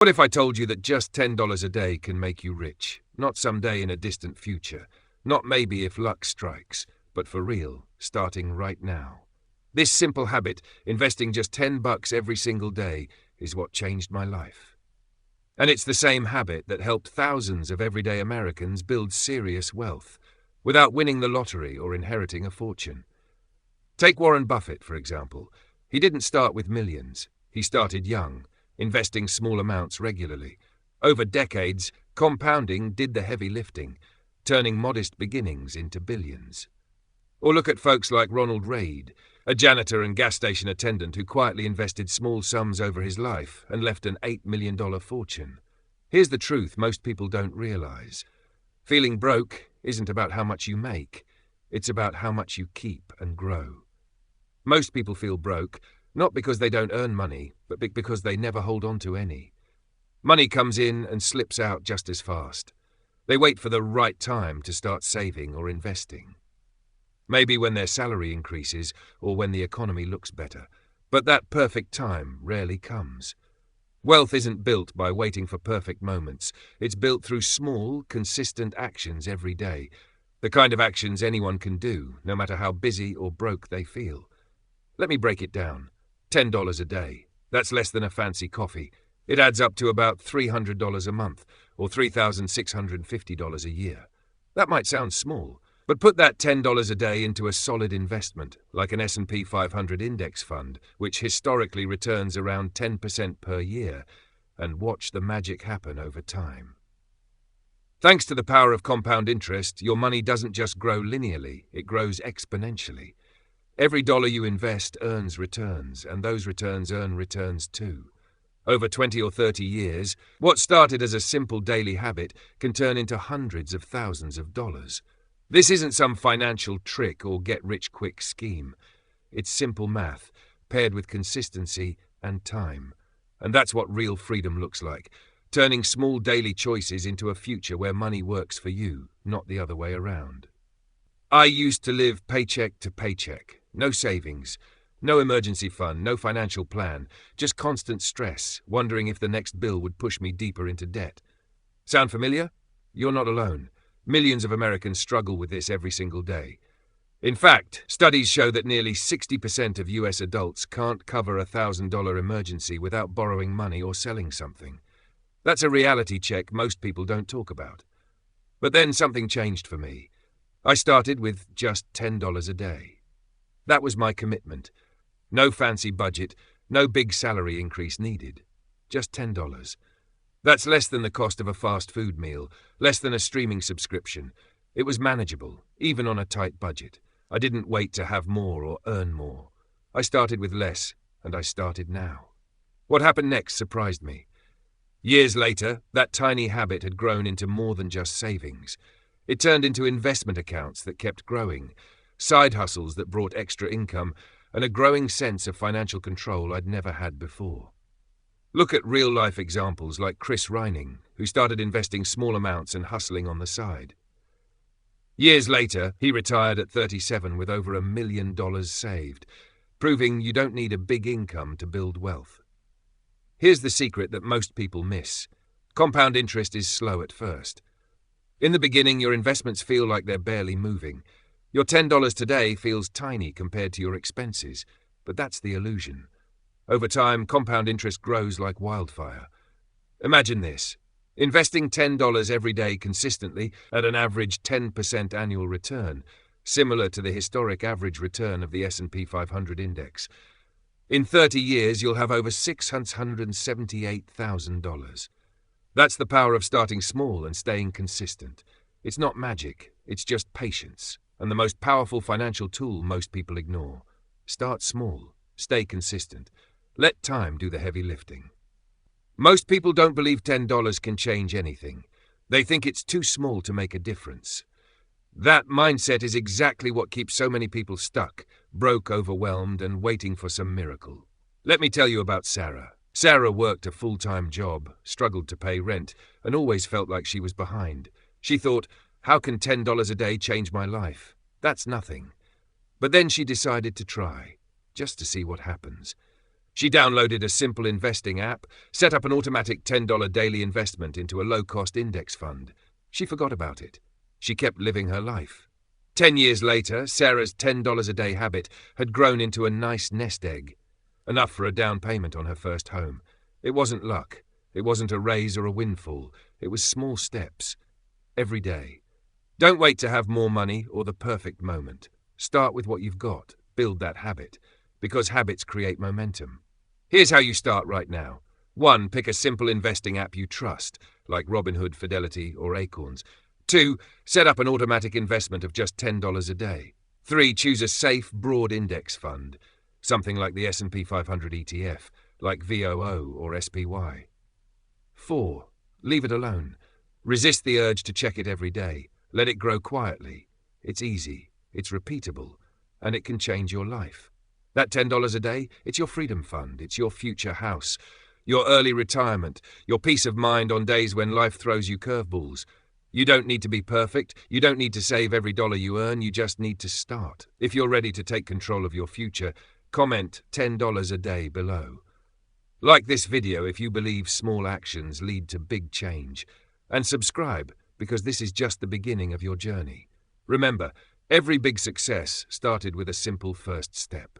What if I told you that just $10 a day can make you rich? Not someday in a distant future, not maybe if luck strikes, but for real, starting right now. This simple habit, investing just $10 every single day, is what changed my life. And it's the same habit that helped thousands of everyday Americans build serious wealth, without winning the lottery or inheriting a fortune. Take Warren Buffett, for example. He didn't start with millions. He started young, investing small amounts regularly. Over decades, compounding did the heavy lifting, turning modest beginnings into billions. Or look at folks like Ronald Reid, a janitor and gas station attendant who quietly invested small sums over his life and left an $8 million fortune. Here's the truth most people don't realize. Feeling broke isn't about how much you make. It's about how much you keep and grow. Most people feel broke, not because they don't earn money, but because they never hold on to any. Money comes in and slips out just as fast. They wait for the right time to start saving or investing. Maybe when their salary increases or when the economy looks better, but that perfect time rarely comes. Wealth isn't built by waiting for perfect moments. It's built through small, consistent actions every day, the kind of actions anyone can do, no matter how busy or broke they feel. Let me break it down. $10 a day. That's less than a fancy coffee. It adds up to about $300 a month, or $3,650 a year. That might sound small, but put that $10 a day into a solid investment, like an S&P 500 index fund, which historically returns around 10% per year, and watch the magic happen over time. Thanks to the power of compound interest, your money doesn't just grow linearly, it grows exponentially. Every dollar you invest earns returns, and those returns earn returns too. Over 20 or 30 years, what started as a simple daily habit can turn into hundreds of thousands of dollars. This isn't some financial trick or get-rich-quick scheme. It's simple math, paired with consistency and time. And that's what real freedom looks like, turning small daily choices into a future where money works for you, not the other way around. I used to live paycheck to paycheck. No savings, no emergency fund, no financial plan, just constant stress, wondering if the next bill would push me deeper into debt. Sound familiar? You're not alone. Millions of Americans struggle with this every single day. In fact, studies show that nearly 60% of US adults can't cover a $1,000 emergency without borrowing money or selling something. That's a reality check most people don't talk about. But then something changed for me. I started with just $10 a day. That was my commitment. No fancy budget, no big salary increase needed. Just $10. That's less than the cost of a fast food meal, less than a streaming subscription. It was manageable, even on a tight budget. I didn't wait to have more or earn more. I started with less, and I started now. What happened next surprised me. Years later, that tiny habit had grown into more than just savings. It turned into investment accounts that kept growing, side hustles that brought extra income, and a growing sense of financial control I'd never had before. Look at real-life examples like Chris Reining, who started investing small amounts and hustling on the side. Years later, he retired at 37 with over $1 million saved, proving you don't need a big income to build wealth. Here's the secret that most people miss. Compound interest is slow at first. In the beginning, your investments feel like they're barely moving. Your $10 today feels tiny compared to your expenses, but that's the illusion. Over time, compound interest grows like wildfire. Imagine this. Investing $10 every day consistently at an average 10% annual return, similar to the historic average return of the S&P 500 index. In 30 years, you'll have over $678,000. That's the power of starting small and staying consistent. It's not magic, it's just patience, and the most powerful financial tool most people ignore. Start small, stay consistent. Let time do the heavy lifting. Most people don't believe $10 can change anything. They think it's too small to make a difference. That mindset is exactly what keeps so many people stuck, broke, overwhelmed, and waiting for some miracle. Let me tell you about Sarah. Sarah worked a full-time job, struggled to pay rent, and always felt like she was behind. She thought, how can $10 a day change my life? That's nothing. But then she decided to try, just to see what happens. She downloaded a simple investing app, set up an automatic $10 daily investment into a low-cost index fund. She forgot about it. She kept living her life. 10 years later, Sarah's $10 a day habit had grown into a nice nest egg, enough for a down payment on her first home. It wasn't luck. It wasn't a raise or a windfall. It was small steps. Every day. Don't wait to have more money or the perfect moment. Start with what you've got. Build that habit, because habits create momentum. Here's how you start right now. 1. Pick a simple investing app you trust, like Robinhood, Fidelity, or Acorns. 2. Set up an automatic investment of just $10 a day. 3. Choose a safe, broad index fund, something like the S&P 500 ETF, like VOO or SPY. 4. Leave it alone. Resist the urge to check it every day. Let it grow quietly. It's easy, it's repeatable, and it can change your life. That $10 a day, it's your freedom fund, it's your future house, your early retirement, your peace of mind on days when life throws you curveballs. You don't need to be perfect, you don't need to save every dollar you earn, you just need to start. If you're ready to take control of your future, comment $10 a day below. Like this video if you believe small actions lead to big change. And subscribe, because this is just the beginning of your journey. Remember, every big success started with a simple first step.